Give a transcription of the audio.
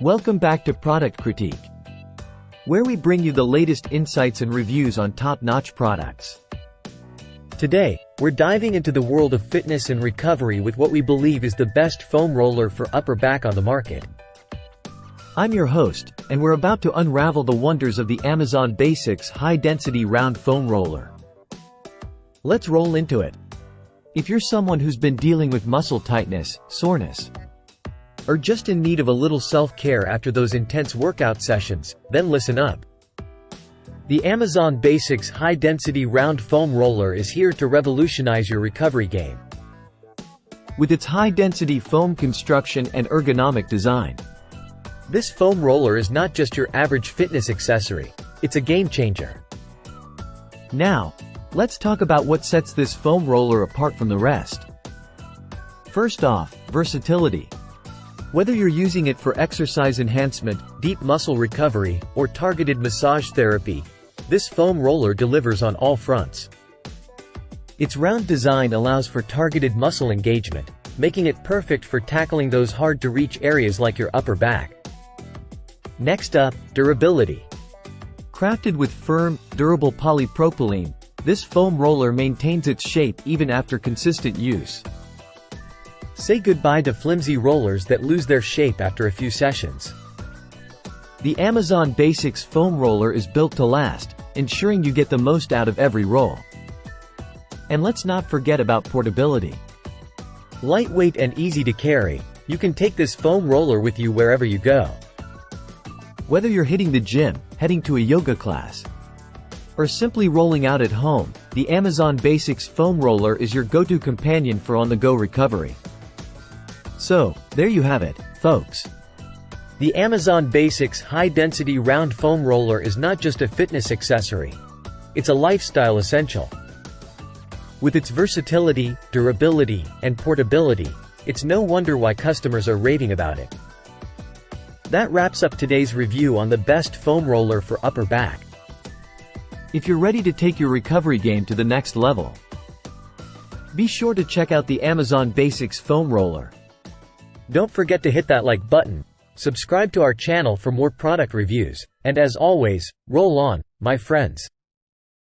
Welcome back to Product Critique, where we bring you the latest insights and reviews on top-notch products. Today, we're diving into the world of fitness and recovery with what we believe is the best foam roller for upper back on the market. I'm your host, and we're about to unravel the wonders of the Amazon Basics high-density round foam roller. Let's roll into it. If you're someone who's been dealing with muscle tightness, soreness, or just in need of a little self-care after those intense workout sessions, then listen up. The Amazon Basics high-density round foam roller is here to revolutionize your recovery game. With its high-density foam construction and ergonomic design, this foam roller is not just your average fitness accessory, it's a game-changer. Now, let's talk about what sets this foam roller apart from the rest. First off, versatility. Whether you're using it for exercise enhancement, deep muscle recovery, or targeted massage therapy, this foam roller delivers on all fronts. Its round design allows for targeted muscle engagement, making it perfect for tackling those hard-to-reach areas like your upper back. Next up, durability. Crafted with firm, durable polypropylene, this foam roller maintains its shape even after consistent use. Say goodbye to flimsy rollers that lose their shape after a few sessions. The Amazon Basics foam roller is built to last, ensuring you get the most out of every roll. And let's not forget about portability. Lightweight and easy to carry, you can take this foam roller with you wherever you go. Whether you're hitting the gym, heading to a yoga class, or simply rolling out at home, the Amazon Basics foam roller is your go-to companion for on-the-go recovery. So, there you have it, folks. The Amazon Basics high-density round foam roller is not just a fitness accessory. It's a lifestyle essential. With its versatility, durability, and portability, it's no wonder why customers are raving about it. That wraps up today's review on the best foam roller for upper back. If you're ready to take your recovery game to the next level, be sure to check out the Amazon Basics foam roller. Don't forget to hit that like button, subscribe to our channel for more product reviews, and as always, roll on, my friends.